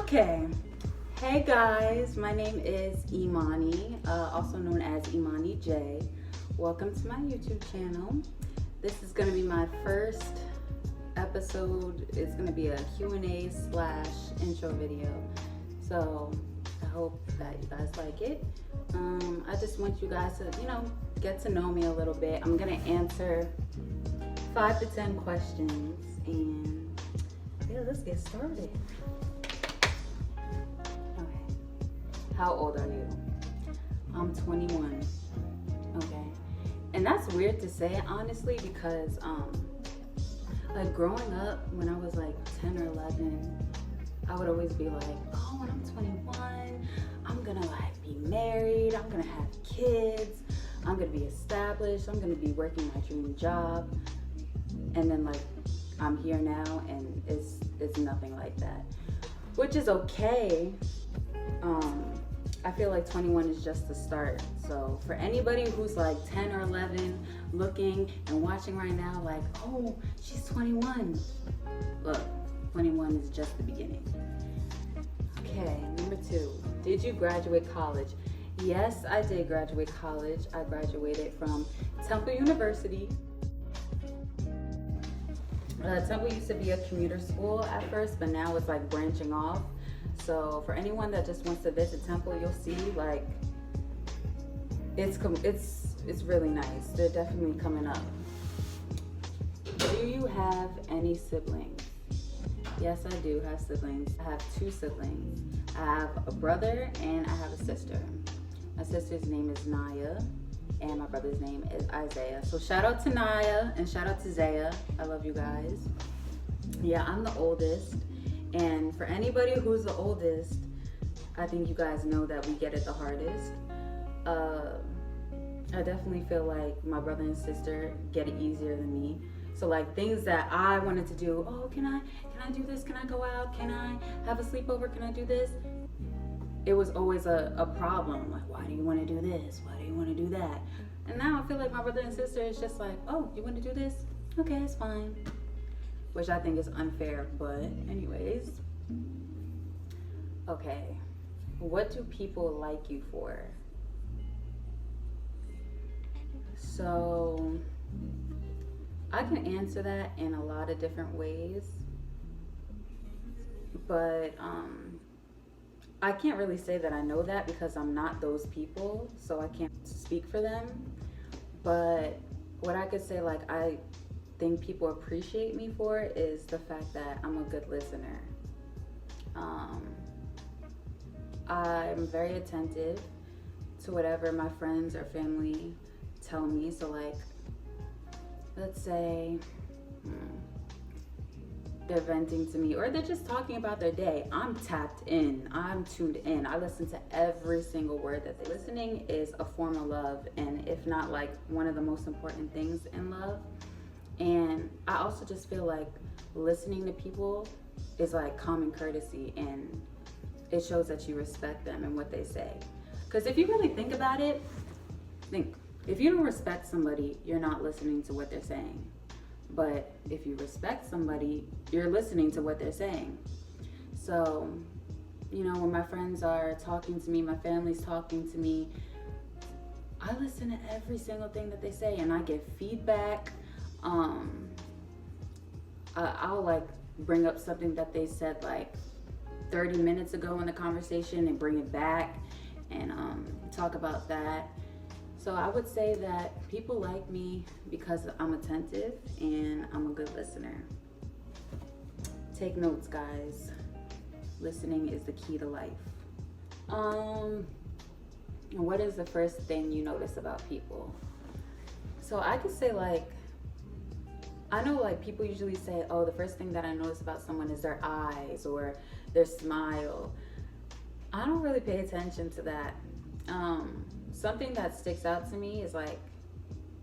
Okay. Hey guys, my name is Imani, also known as Imani J. Welcome to my YouTube channel. This is going to be my first episode. It's going to be a Q&A slash intro video. So I hope that you guys like it. I just want you guys to, get to know me a little bit. I'm going to answer 5 to 10 questions and yeah, let's get started. How old are you? I'm 21. Okay. And that's weird to say, honestly, because like growing up when I was like 10 or 11, I would always be like, oh, when I'm 21, I'm gonna like be married, I'm gonna have kids, I'm gonna be established, I'm gonna be working my dream job. And then like I'm here now and it's nothing like that. Which is okay. I feel like 21 is just the start. So for anybody who's like 10 or 11 looking and watching right now like, oh, she's 21. Look, 21 is just the beginning. Okay, number 2. Did you graduate college? Yes, I did graduate college. I graduated from Temple University. Temple used to be a commuter school at first, but now it's like branching off. So for anyone that just wants to visit Temple, you'll see like it's really nice. They're definitely coming up. Do you have any siblings? Yes, I do have siblings. I have 2 siblings. I have a brother and I have a sister. My sister's name is Naya and my brother's name is Isaiah. So shout out to Naya and shout out to Zaya. I love you guys. Yeah, I'm the oldest. And for anybody who's the oldest, I think you guys know that we get it the hardest. I definitely feel like my brother and sister get it easier than me. So like things that I wanted to do, oh, can I do this? Can I go out? Can I have a sleepover? Can I do this? It was always a problem. Like, why do you want to do this? Why do you want to do that? And now I feel like my brother and sister is just like, oh, you want to do this? Okay, it's fine. Which I think is unfair, but anyways. Okay, what do people like you for? So, I can answer that in a lot of different ways, but I can't really say that I know that because I'm not those people, so I can't speak for them. But what I could say, like, I think people appreciate me for is the fact that I'm a good listener. I'm very attentive to whatever my friends or family tell me. So like, let's say they're venting to me or they're just talking about their day. I'm tapped in, I'm tuned in. I listen to every single word that they're listening is a form of love, and if not like one of the most important things in love. And I also just feel like listening to people is like common courtesy, and it shows that you respect them and what they say. Because if you really think about it, if you don't respect somebody, you're not listening to what they're saying. But if you respect somebody, you're listening to what they're saying. So, when my friends are talking to me, my family's talking to me, I listen to every single thing that they say and I give feedback. I'll like bring up something that they said like 30 minutes ago in the conversation and bring it back and talk about that. So I would say that people like me because I'm attentive and I'm a good listener. Take notes, guys. Listening is the key to life. What is the first thing you notice about people? So I could say like, I know like people usually say, oh, the first thing that I notice about someone is their eyes or their smile. I don't really pay attention to that. Something that sticks out to me is like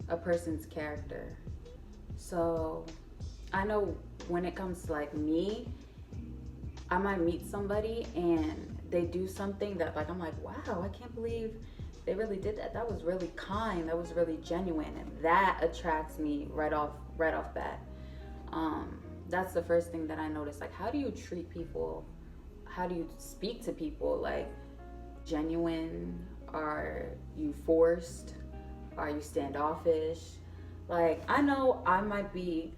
a person's character. So I know when it comes to like me, I might meet somebody and they do something that like, I'm like, wow, I can't believe they really did that. That was really kind. That was really genuine. And that attracts me right off bat. That's the first thing that I noticed. Like, how do you treat people? how do you speak to people? Like, genuine? Are you forced? Are you standoffish? Like, I know I might be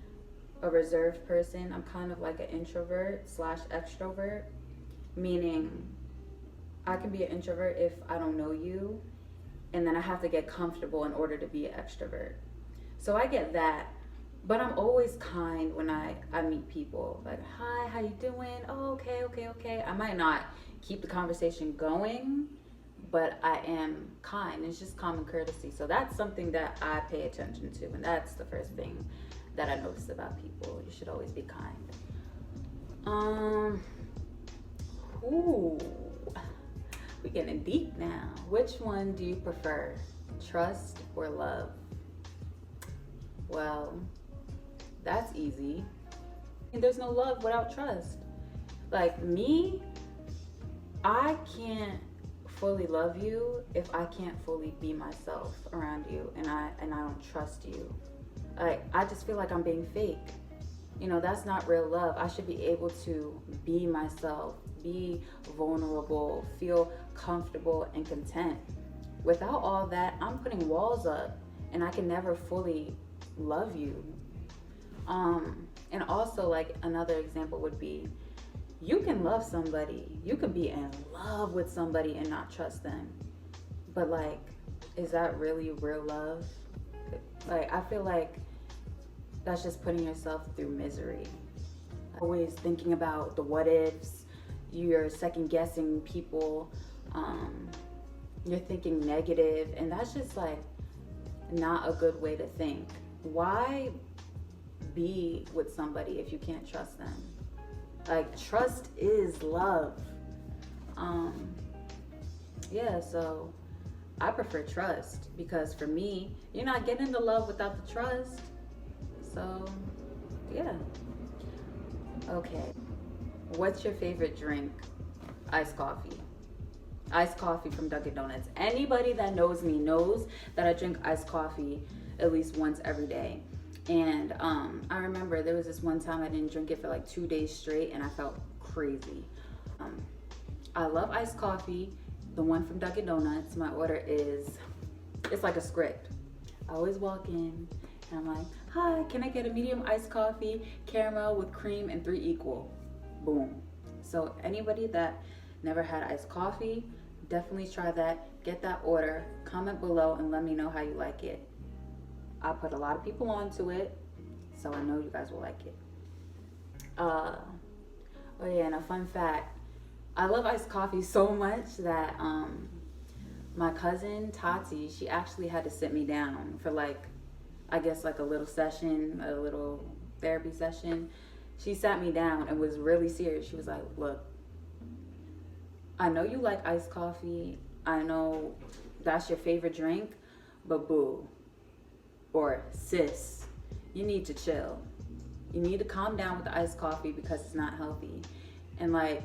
a reserved person. I'm kind of like an introvert slash extrovert, meaning I can be an introvert if I don't know you, and then I have to get comfortable in order to be an extrovert. So I get that, but I'm always kind when I meet people. Like, hi, how you doing? Oh, okay, okay, okay. I might not keep the conversation going, but I am kind. It's just common courtesy. So that's something that I pay attention to, and that's the first thing that I notice about people. You should always be kind. Ooh, we're getting deep now. Which one do you prefer, trust or love? Well, that's easy. And there's no love without trust. Like me, I can't fully love you if I can't fully be myself around you, and I don't trust you. Like, I just feel like I'm being fake. You know, that's not real love. I should be able to be myself, be vulnerable, feel comfortable and content. Without all that, I'm putting walls up, and I can never fully love you. And also, like, another example would be, you can love somebody, you can be in love with somebody and not trust them, but like, is that really real love? Like, I feel like that's just putting yourself through misery. Always thinking about the what ifs, you're second guessing people, you're thinking negative, and that's just like not a good way to think. Why be with somebody if you can't trust them? Like, trust is love. Yeah, so I prefer trust, because for me, you're not getting the love without the trust. So, yeah. Okay. What's your favorite drink? Iced coffee. Iced coffee from Dunkin' Donuts. Anybody that knows me knows that I drink iced coffee at least once every day. And I remember there was this one time I didn't drink it for like 2 days straight, and I felt crazy. I love iced coffee. The one from Dunkin' Donuts, my order is, it's like a script. I always walk in and I'm like, hi, can I get a medium iced coffee, caramel with cream and 3 equal? Boom. So anybody that never had iced coffee, definitely try that. Get that order, comment below and let me know how you like it. I put a lot of people onto it, so I know you guys will like it. Oh yeah, and a fun fact, I love iced coffee so much that my cousin Tati, she actually had to sit me down for like, I guess like a little session, a little therapy session. She sat me down and was really serious. She was like, look, I know you like iced coffee. I know that's your favorite drink, but boo, or sis, you need to chill. You need to calm down with the iced coffee because it's not healthy. And like,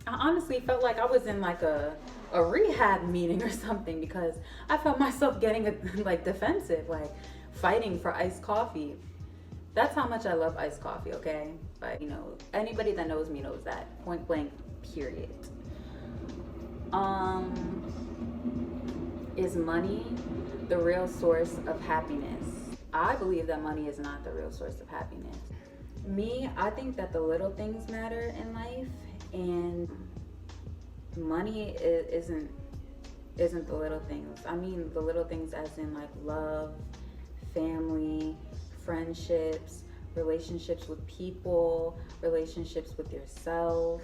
I honestly felt like I was in like a rehab meeting or something, because I felt myself getting like defensive, like fighting for iced coffee. That's how much I love iced coffee, okay? But you know, anybody that knows me knows that, point blank, period. Is money the real source of happiness? I believe that money is not the real source of happiness. Me, I think that the little things matter in life, and money isn't the little things. I mean the little things as in like love, family, friendships, relationships with people, relationships with yourself.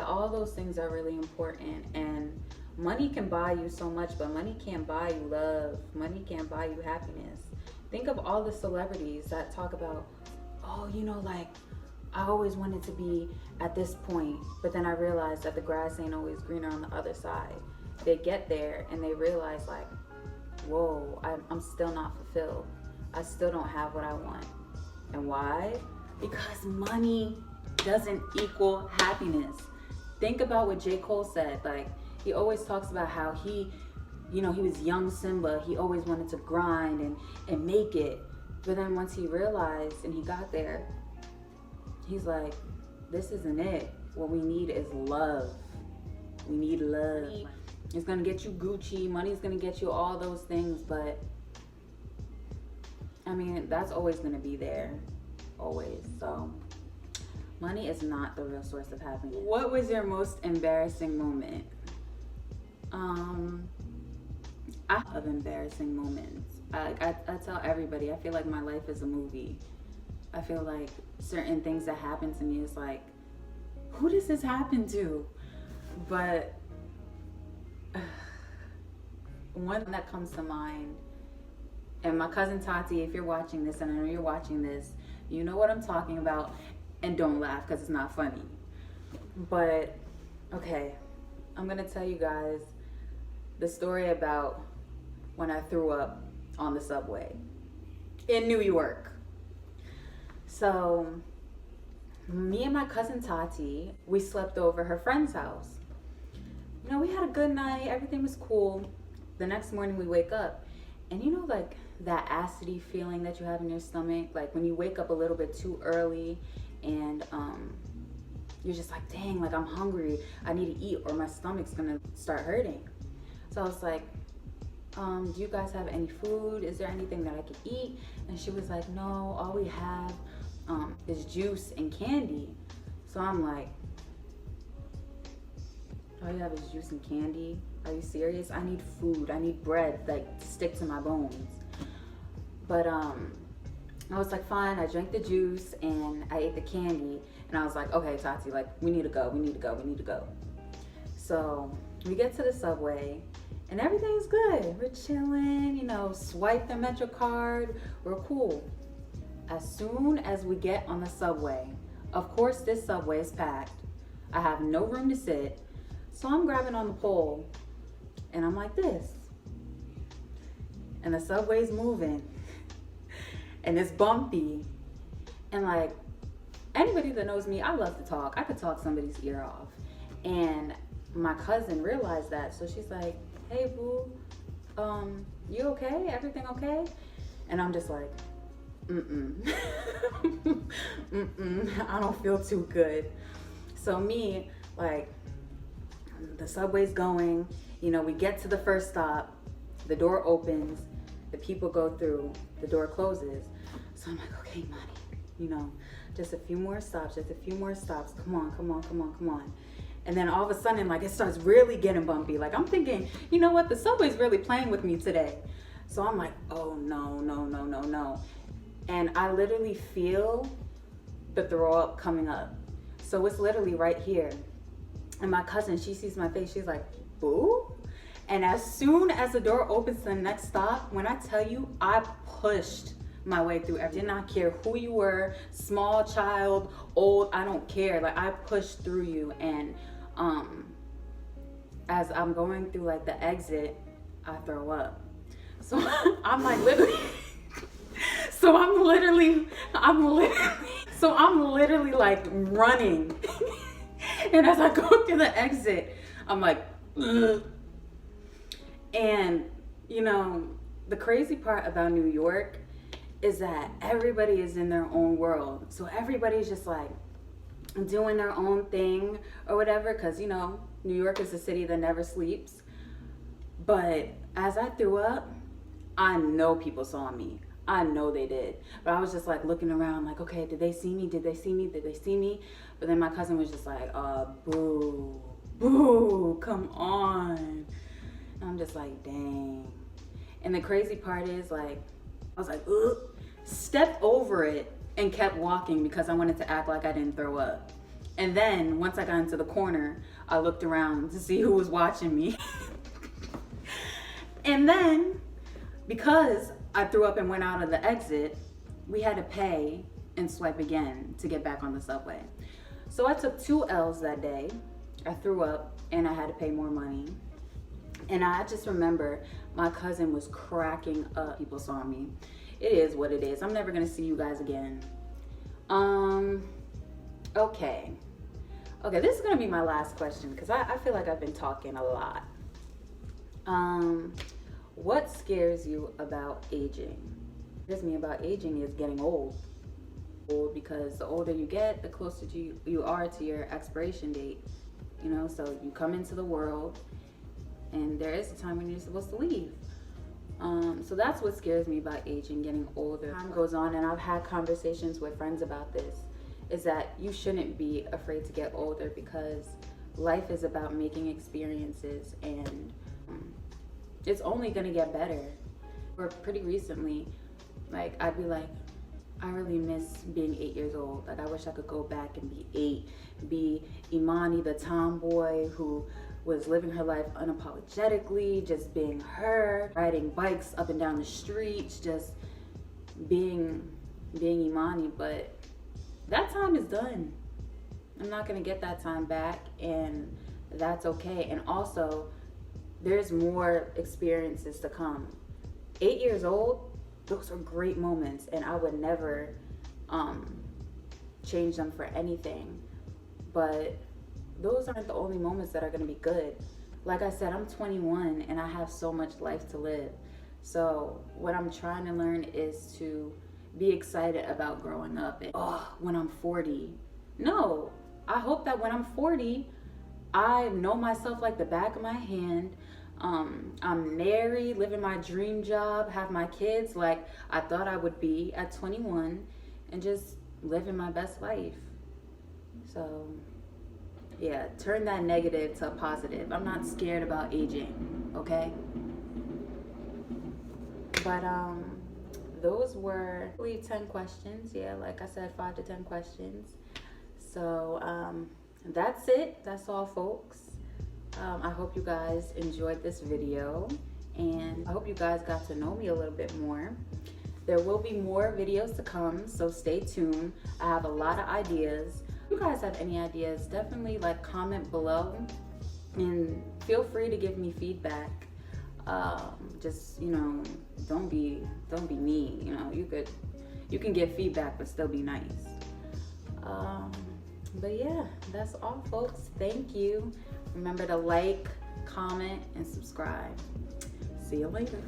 All those things are really important, and money can buy you so much, but money can't buy you love. Money can't buy you happiness. Think of all the celebrities that talk about, oh, you know, like, I always wanted to be at this point, but then I realized that the grass ain't always greener on the other side. They get there and they realize like, whoa, I'm still not fulfilled. I still don't have what I want. And why? Because money doesn't equal happiness. Think about what J. Cole said. Like, he always talks about how he was young Simba. He always wanted to grind and make it. But then once he realized and he got there, he's like, this isn't it. What we need is love. We need love. It's gonna get you Gucci, money's gonna get you all those things, but I mean, that's always gonna be there. Always. So money is not the real source of happiness. What was your most embarrassing moment? I have embarrassing moments. I tell everybody, I feel like my life is a movie. I feel like certain things that happen to me is like, who does this happen to? But one that comes to mind, and my cousin Tati, if you're watching this, and I know you're watching this, you know what I'm talking about, and don't laugh because it's not funny. But okay, I'm gonna tell you guys the story about when I threw up on the subway in New York. So me and my cousin Tati, we slept over her friend's house. You know, we had a good night, everything was cool. The next morning we wake up, and you know, like that acidity feeling that you have in your stomach, like when you wake up a little bit too early and you're just like, dang, like I'm hungry, I need to eat or my stomach's gonna start hurting. So I was like, do you guys have any food? Is there anything that I could eat? And she was like, no, all we have is juice and candy. So I'm like, all you have is juice and candy? Are you serious? I need food, I need bread, like to stick to my bones. But I was like, fine, I drank the juice and I ate the candy. And I was like, okay, Tati, like we need to go. So we get to the subway and everything's good. We're chilling, you know, swipe the Metro card, we're cool. As soon as we get on the subway, of course this subway is packed. I have no room to sit. So I'm grabbing on the pole and I'm like this. And the subway's moving. And it's bumpy. And like, anybody that knows me, I love to talk. I could talk somebody's ear off. And my cousin realized that. So she's like, hey boo, you okay? Everything okay? And I'm just like, I don't feel too good. So me, like, the subway's going, you know, we get to the first stop, the door opens, the people go through, the door closes. So I'm like, okay, Imani, you know, just a few more stops, come on. And then all of a sudden, like, it starts really getting bumpy. Like, I'm thinking, you know what, the subway's really playing with me today. So I'm like, oh no. And I literally feel the throw up coming up. So it's literally right here. And my cousin, she sees my face, she's like, boo? And as soon as the door opens to the next stop, when I tell you, I pushed my way through. I did not care who you were, small child, old, I don't care. Like, I pushed through you. And as I'm going through like the exit, I throw up. So I'm like literally, I'm literally like running. And as I go through the exit, I'm like, ugh. And you know, the crazy part about New York is that everybody is in their own world. So everybody's just like doing their own thing or whatever, because you know, New York is a city that never sleeps. But as I threw up, I know people saw me. I know they did. But I was just like looking around like, okay, did they see me? Did they see me? But then my cousin was just like, boo, come on. And I'm just like, dang. And the crazy part is, like, I was like, ugh, stepped over it and kept walking because I wanted to act like I didn't throw up. And then once I got into the corner, I looked around to see who was watching me. And then, because I threw up and went out of the exit, we had to pay and swipe again to get back on the subway. So I took 2 L's that day. I threw up and I had to pay more money. And I just remember my cousin was cracking up. People saw me. It is what it is. I'm never gonna see you guys again. Okay, this is gonna be my last question because I feel like I've been talking a lot. What scares you about aging? What scares me about aging is getting old. old, because the older you get, the closer you are to your expiration date. You know, so you come into the world and there is a time when you're supposed to leave. So that's what scares me about aging, getting older. Time goes on, and I've had conversations with friends about this, is that you shouldn't be afraid to get older, because life is about making experiences, and it's only gonna get better. Or pretty recently, like, I'd be like, I really miss being 8 years old. Like, I wish I could go back and be 8, be Imani, the tomboy who was living her life unapologetically, just being her, riding bikes up and down the streets, just being Imani. But that time is done. I'm not gonna get that time back, and that's okay. And also, there's more experiences to come. 8 years old, those are great moments, and I would never change them for anything. But those aren't the only moments that are going to be good. Like I said, I'm 21 and I have so much life to live. So what I'm trying to learn is to be excited about growing up. And when I'm 40, no, I hope that when I'm 40, I know myself like the back of my hand. I'm married, living my dream job, have my kids like I thought I would be at 21, and just living my best life. So yeah, turn that negative to a positive. I'm not scared about aging, okay? But those were, I believe, 10 questions. Yeah, like I said, 5 to 10 questions. So that's it. That's all, folks. I hope you guys enjoyed this video, and I hope you guys got to know me a little bit more. There will be more videos to come, so stay tuned. I have a lot of ideas. If you guys have any ideas, definitely like comment below, and feel free to give me feedback. Just, you know, don't be mean. You know, you can give feedback but still be nice. But yeah, that's all, folks. Thank you. Remember to like, comment, and subscribe. See you later.